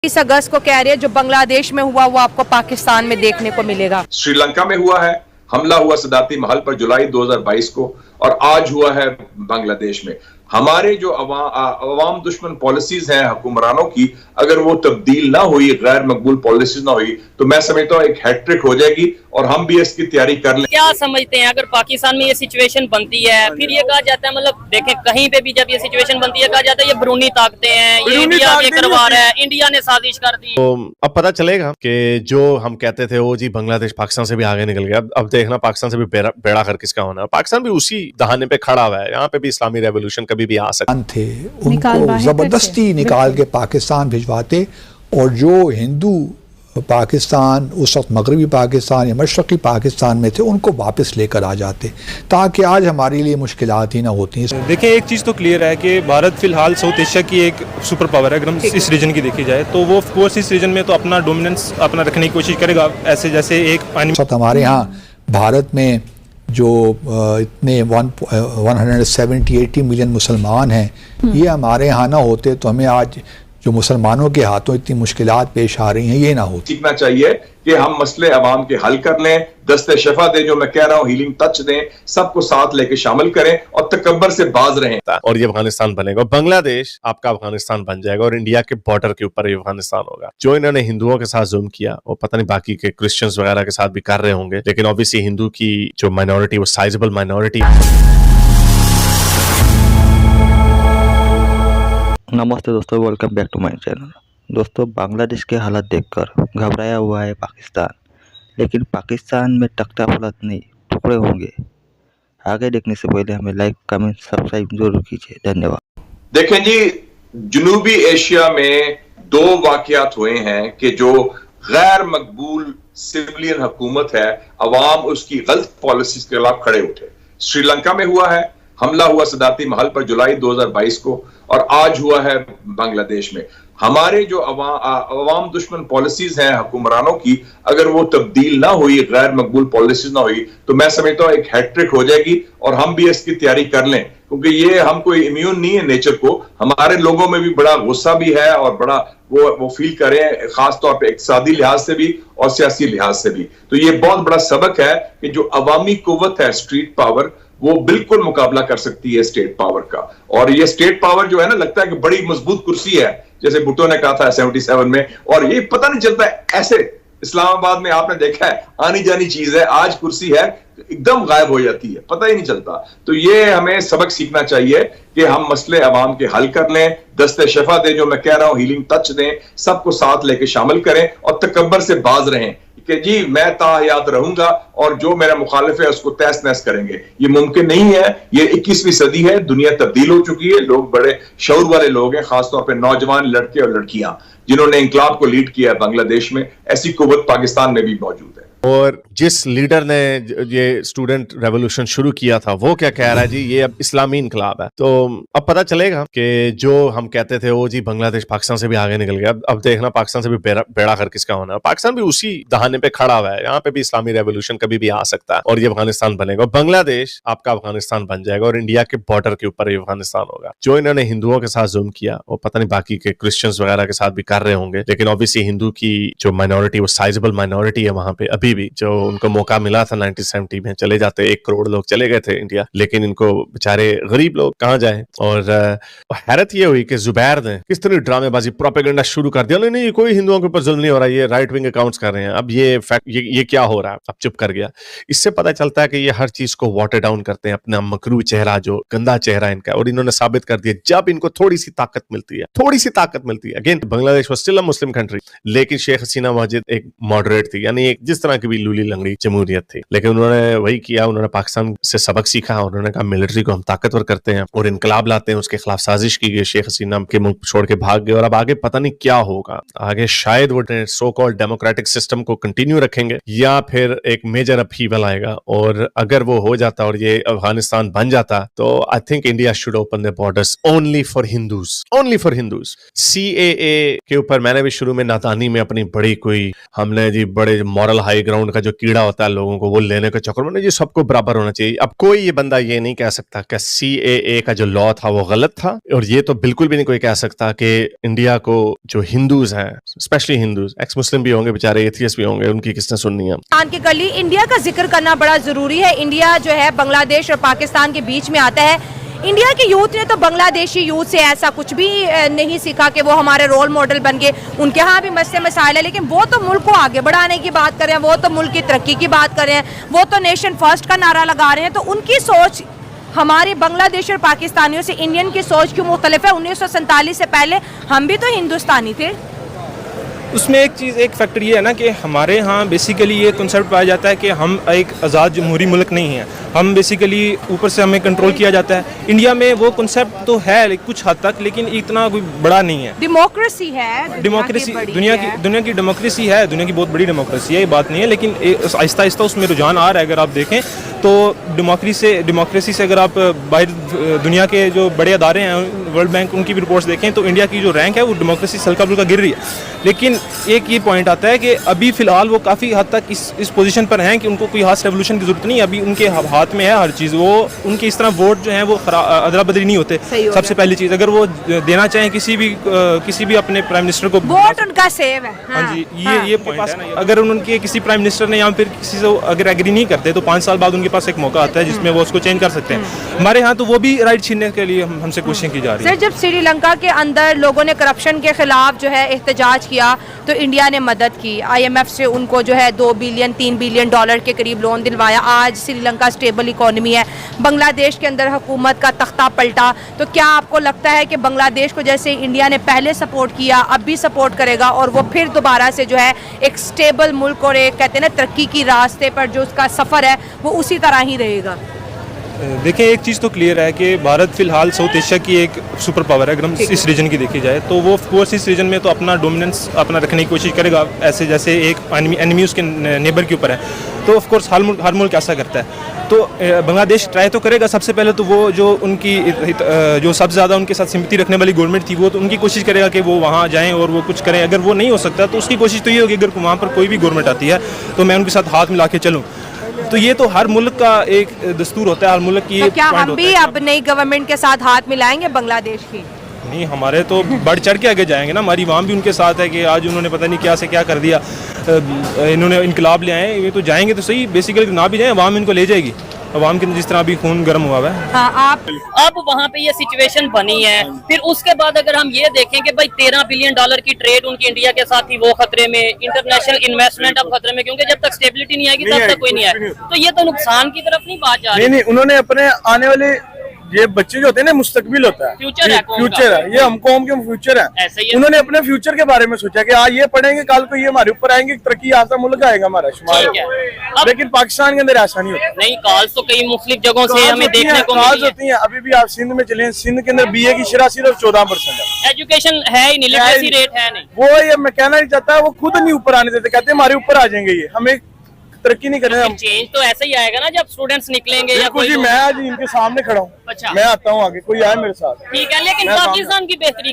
अगस्त को कह रही है जो बांग्लादेश में हुआ वो आपको पाकिस्तान में देखने को मिलेगा। श्रीलंका में हुआ है, हमला हुआ सदारती महल पर जुलाई 2022 को, और आज हुआ है बांग्लादेश में। हमारे जो अवाम दुश्मन पॉलिसीज हैं हुक्मरानों की, अगर वो तब्दील ना हुई, गैर मकबूल पॉलिसीज ना हुई, तो मैं समझता हूँ एक हैट्रिक हो जाएगी और हम भी इसकी तैयारी कर लें। क्या समझते हैं अगर पाकिस्तान में ये सिचुएशन बनती है, फिर ये कहा जाता है, मतलब देखें कहीं पे भी जब ये सिचुएशन बनती है कहा जाता है ये ब्रूनी ताकतें हैं, ये इंडिया ये करवा रहा है, इंडिया ने साजिश कर दी। तो अब पता चलेगा कि जो हम कहते थे वो जी बांग्लादेश पाकिस्तान से भी आगे निकल गया। अब देखना पाकिस्तान से भी बेड़ा कर किसका होना है। पाकिस्तान भी उसी दहाने पे खड़ा हुआ है, यहाँ पे भी इस्लामी रेवोल्यूशन कभी भी आ सकता थे, उनको जबरदस्ती निकाल के पाकिस्तान भिजवाते, और जो हिंदू पाकिस्तान उस वक्त मगरबी पाकिस्तान या मशरक़ी पाकिस्तान में थे उनको वापस लेकर आ जाते, ताकि आज हमारे लिए मुश्किलात ही ना होती। देखिए एक चीज़ तो क्लियर है कि भारत फिलहाल साउथ एशिया की एक सुपर पावर है। अगर हम इस रीजन की देखी जाए तो वो इस रीजन में तो अपना डोमिनेंस अपना रखने की कोशिश करेगा, ऐसे जैसे एक हमारे यहाँ भारत में जो इतने 170-80 मिलियन मुसलमान हैं, ये हमारे यहाँ ना होते तो हमें आज जो मुसलमानों के हाथों इतनी मुश्किलात पेश आ रही हैं ये ना हो। सीखना चाहिए कि हम मसले अवाम के हल कर लें, दस्ते शफा दें, जो मैं कह रहा हूँ हीलिंग टच दें, सबको साथ लेके शामिल करें और तकब्बर से बाज रहें, और ये अफगानिस्तान बनेगा। बांग्लादेश आपका अफगानिस्तान बन जाएगा और इंडिया के बॉर्डर के ऊपर ये अफगानिस्तान होगा। जो इन्होंने हिंदुओं के साथ जुल्म किया वो पता नहीं बाकी के क्रिश्चियंस वगैरह के साथ भी कर रहे होंगे, लेकिन ऑब्वियसली हिंदू की जो माइनॉरिटी वो साइजेबल माइनॉरिटी। नमस्ते दोस्तों, welcome back to my channel. दोस्तों, बांग्लादेश के हालात देखकर घबराया हुआ है पाकिस्तान, लेकिन पाकिस्तान में तख्ता पलट नहीं टुकड़े होंगे। आगे देखने से पहले हमें लाइक कमेंट सब्सक्राइब जरूर कीजिए। धन्यवाद। देखें जी, जनूबी एशिया में दो वाकयात हुए हैं कि जो गैर मकबूल सिविलियन हुकूमत है, अवाम उसकी गलत पॉलिसीज के खिलाफ खड़े उठे। श्रीलंका में हुआ है, हमला हुआ सदारती महल पर जुलाई 2022 को, और आज हुआ है बांग्लादेश में। हमारे जो अवाम दुश्मन पॉलिसीज हैं हुक्मरानों की, अगर वो तब्दील ना हुई, गैर मकबूल पॉलिसीज ना हुई, तो मैं समझता हूँ एक हैट्रिक हो जाएगी और हम भी इसकी तैयारी कर लें, क्योंकि ये हम कोई इम्यून नहीं है नेचर को। हमारे लोगों में भी बड़ा गुस्सा भी है और बड़ा वो फील करें, खासतौर पर इक्तिसादी लिहाज से भी और सियासी लिहाज से भी। तो ये बहुत बड़ा सबक है कि जो अवामी कुव्वत है, स्ट्रीट पावर, वो बिल्कुल मुकाबला कर सकती है स्टेट पावर का। और ये स्टेट पावर जो है ना, लगता है कि बड़ी मजबूत कुर्सी है, जैसे भुट्टो ने कहा था 77 में, और ये पता नहीं चलता है। ऐसे इस्लामाबाद में आपने देखा है आनी जानी चीज है, आज कुर्सी है एकदम गायब हो जाती है, पता ही नहीं चलता। तो ये हमें सबक सीखना चाहिए कि हम मसले अवाम के हल कर लें, दस्ते शफा दें, जो मैं कह रहा हूँ हीलिंग टच दें, सबको साथ लेके शामिल करें और तकब्बर से बाज रहें कि जी मैं ताहयात रहूंगा और जो मेरा मुखालिफ है उसको तहस नहस करेंगे। ये मुमकिन नहीं है। ये 21वीं सदी है, दुनिया तब्दील हो चुकी है, लोग बड़े शऊर वाले लोग हैं, खासतौर पर नौजवान लड़के और लड़कियां जिन्होंने इंकलाब को लीड किया है बांग्लादेश में। ऐसी कुव्वत पाकिस्तान में भी मौजूद है। और जिस लीडर ने ये स्टूडेंट रेवोल्यूशन शुरू किया था वो क्या कह रहा है जी, ये अब इस्लामी इनकलाब है। तो अब पता चलेगा कि जो हम कहते थे वो जी बांग्लादेश पाकिस्तान से भी आगे निकल गया। अब देखना पाकिस्तान से भी बेड़ा कर किसका होना है। पाकिस्तान भी उसी दहाने पे खड़ा हुआ है, यहाँ पे भी इस्लामी रेवोल्यूशन कभी भी आ सकता है और ये अफगानिस्तान बनेगा। बांग्लादेश आपका अफगानिस्तान बन जाएगा और इंडिया के बॉर्डर के ऊपर ये अफगानिस्तान होगा। जो इन्होंने हिंदुओं के साथ जुल्म किया वो पता नहीं बाकी के क्रिश्चियंस वगैरह के साथ भी कर रहे होंगे, लेकिन ऑब्वियसली हिंदू की जो माइनॉरिटी वो साइजेबल माइनॉरिटी है वहां पे। अभी भी जो उनको मौका मिला था 1970 में, चले जाते 1 करोड़ लोग चले गए थे इंडिया, लेकिन इनको बेचारे गरीब लोग कहाँ जाएं। और हैरत ये हुई कि जुबैर ने किस तरह ड्रामेबाजी प्रोपेगेंडा शुरू कर दिया। नहीं, कोई हिंदुओं के ऊपर जुल्म नहीं हो रहा, ये राइट विंग अकाउंट्स कर रहे हैं। अब ये क्या हो रहा है, अब चुप कर गया। इससे पता चलता है कि ये हर चीज को वाटर डाउन करते हैं, अपना मकरू चेहरा, जो गंदा चेहरा इनका, और इन्होंने साबित कर दिया जब इनको थोड़ी सी ताकत मिलती है। Again Bangladesh was still a Muslim country, लेकिन शेख हसीना मस्जिद एक मॉडरेट थी, यानी एक जिस तरह की भी लूली लंगड़ी जमहूरियत थी, लेकिन उन्होंने वही किया। उन्होंने पाकिस्तान से सबक सीखा, उन्होंने कहा मिलिट्री को हम ताकतवर करते हैं और इनकलाब लाते हैं। उसके खिलाफ साजिश की गई, शेख हसीना के मुल्क छोड़ के भाग गए। और अब आगे पता नहीं क्या होगा, आगे शायद वो सो कॉल्ड डेमोक्रेटिक सिस्टम को कंटिन्यू रखेंगे या फिर एक मेजर अपहीवल आएगा। और अगर वो हो जाता और ये अफगानिस्तान बन जाता तो I think India should open the borders only for Hindus. CAA के ऊपर मैंने भी शुरू में नादानी में अपनी बड़ी कोई हमने जी बड़े मॉरल हाई बैकग्राउंड का जो कीड़ा होता है लोगों को वो लेने के चक्कर में, ये सबको बराबर होना चाहिए। अब कोई ये बंदा ये नहीं कह सकता कि CAA का जो लॉ था वो गलत था, और ये तो बिल्कुल भी नहीं कोई कह सकता कि इंडिया को जो हिंदूज हैं, स्पेशली हिंदूज, एक्स मुस्लिम भी होंगे बेचारे, एथियस्ट भी होंगे, उनकी किसने सुननी है। पाकिस्तान की गली, इंडिया का जिक्र करना बड़ा जरूरी है। इंडिया जो है बांग्लादेश और पाकिस्तान के बीच में आता है। इंडिया के यूथ ने तो बांग्लादेशी यूथ से ऐसा कुछ भी नहीं सीखा कि वो हमारे रोल मॉडल बन गए। उनके यहाँ भी मसले मसाइल है, लेकिन वो तो मुल्क को आगे बढ़ाने की बात कर रहे हैं, वो तो मुल्क की तरक्की की बात कर रहे हैं, वो तो नेशन फर्स्ट का नारा लगा रहे हैं। तो उनकी सोच हमारे बांग्लादेश और पाकिस्तानियों से, इंडियन की सोच क्यों मुख्तलिफ है? 1947 से पहले हम भी तो हिंदुस्तानी थे। उसमें एक फैक्टर ये है ना कि हमारे यहाँ बेसिकली ये कंसेप्ट पाया जाता है कि हम एक आज़ाद जमहूरी मुल्क नहीं हैं, हम बेसिकली ऊपर से हमें कंट्रोल किया जाता है। इंडिया में वो कंसेप्ट तो है कुछ हद तक, लेकिन इतना कोई बड़ा नहीं है। डेमोक्रेसी है, डेमोक्रेसी दुनिया की डेमोक्रेसी है, दुनिया की बहुत बड़ी डेमोक्रेसी है, ये बात नहीं है, लेकिन आहिस्ता आहिस्ता उसमें रुझान आ रहा है। अगर आप देखें तो डेमोक्रेसी से अगर आप बाहर दुनिया के जो बड़े अदारे हैं, वर्ल्ड बैंक, उनकी भी रिपोर्ट्स देखें तो इंडिया की जो रैंक है वो डेमोक्रेसी से हल्का फुल्का गिर रही है। लेकिन एक ये पॉइंट आता है कि अभी फिलहाल वो काफ़ी हद तक इस पोजीशन पर हैं कि उनको कोई खास रेवोल्यूशन की जरूरत नहीं है। अभी उनके हाथ में है हर चीज़, वो उनके इस तरह वोट जो है वो अदला बदली नहीं होते। सबसे पहली चीज़, अगर वो देना चाहें किसी भी अपने प्राइम मिनिस्टर को, वोट उनका सेव है। हाँ जी, ये पॉइंट है ना। अगर उनके किसी प्राइम मिनिस्टर ने या फिर किसी से अगर एग्री नहीं करते तो 5 साल बाद उनके पास एक मौका आता है जिसमें वो उसको चेंज कर सकते हैं। हमारे यहाँ तो वो भी राइट छीनने के लिए हमसे कोशिशें की जा रही है। सर, जब श्रीलंका के अंदर लोगों ने करप्शन के खिलाफ जो है एहतजाज किया तो इंडिया ने मदद की। IMF से उनको जो है 2 बिलियन 3 बिलियन डॉलर के करीब लोन दिलवाया। आज श्रीलंका स्टेबल इकोनॉमी है। बांग्लादेश के अंदर हुकूमत का तख्ता पलटा। तो क्या आपको लगता है कि बांग्लादेश को जैसे इंडिया ने पहले सपोर्ट किया अब भी सपोर्ट करेगा और वो फिर दोबारा से जो है एक स्टेबल मुल्क और एक कहते हैं ना तरक्की की रास्ते पर जो उसका सफ़र है वो उसी तरह ही रहेगा? देखिए, एक चीज़ तो क्लियर है कि भारत फिलहाल साउथ एशिया की एक सुपर पावर है। अगर हम इस रीजन की देखी जाए तो वो ऑफ कोर्स इस रीजन में तो अपना डोमिनेंस अपना रखने की कोशिश करेगा, ऐसे जैसे एक एनिमी उसके नेबर के ऊपर है। तो ऑफ कोर्स हर मुल्क ऐसा करता है। तो बांग्लादेश ट्राई तो करेगा। सबसे पहले तो वो जो उनकी जो सबसे ज़्यादा उनके साथ सिंपैथी रखने वाली गवर्नमेंट थी, वो तो उनकी कोशिश करेगा कि वो वहाँ जाएँ और वो कुछ करें। अगर वो नहीं हो सकता तो उसकी कोशिश तो ये होगी अगर वहाँ पर कोई भी गवर्नमेंट आती है तो मैं उनके साथ हाथ मिला के चलूँ। तो ये तो हर मुल्क का एक दस्तूर होता है, हर मुल्क की। तो क्या हम भी अब नई गवर्नमेंट के साथ हाथ मिलाएंगे बांग्लादेश की? नहीं, हमारे तो बढ़ चढ़ के आगे जाएंगे ना। हमारी आवाम भी उनके साथ है कि आज उन्होंने पता नहीं क्या से क्या कर दिया, इन्होंने इनकलाब ले आए, ये तो जाएंगे तो सही। बेसिकली ना भी जाए, अवाम इनको ले जाएगी। अवाम के जिस तरह अभी खून गर्म हुआ है। हाँ, अब वहाँ पे ये सिचुएशन बनी है। फिर उसके बाद अगर हम ये देखें कि भाई 13 बिलियन डॉलर की ट्रेड उनकी इंडिया के साथ थी, वो खतरे में, इंटरनेशनल इन्वेस्टमेंट अब खतरे में, क्योंकि जब तक स्टेबिलिटी नहीं आएगी तब तक कोई नहीं आए। तो ये तो नुकसान की तरफ नहीं बात जा रही। नहीं, उन्होंने अपने आने वाले ये बच्चे जो होते हैं ना, मुस्तकबिल होता है, फ्यूचर है, ये हम कौम के फ्यूचर है। उन्होंने अपने फ्यूचर के बारे में सोचा कि आज ये पढ़ेंगे, कल को ये हमारे ऊपर आएंगे, तरक्की याफ्ता मुल्क आएगा हमारा शुमार। लेकिन पाकिस्तान के अंदर ऐसा नहीं होता। नहीं, कॉल्स तो कई मुख्तलिफ जगहों से हमें देखने को मिली होती है। अभी भी आप सिंध में चले, सिंध के अंदर BA की शरह सिर्फ 14% है। एजुकेशन है ही नहीं, लिटरेसी रेट है नहीं। वो ये मैं कहना नहीं चाहता, वो खुद नहीं ऊपर आने देते, कहते हमारे ऊपर आ जाएंगे, ये हमें तरक्की नहीं करना। चेंज तो ऐसा ही आएगा ना जब स्टूडेंट्स निकलेंगे या कोई। मैं आज इनके सामने खड़ा हूँ। अच्छा, मैं आता हूँ आगे, कोई आए मेरे साथ। ठीक है, लेकिन पाकिस्तान की बेहतरी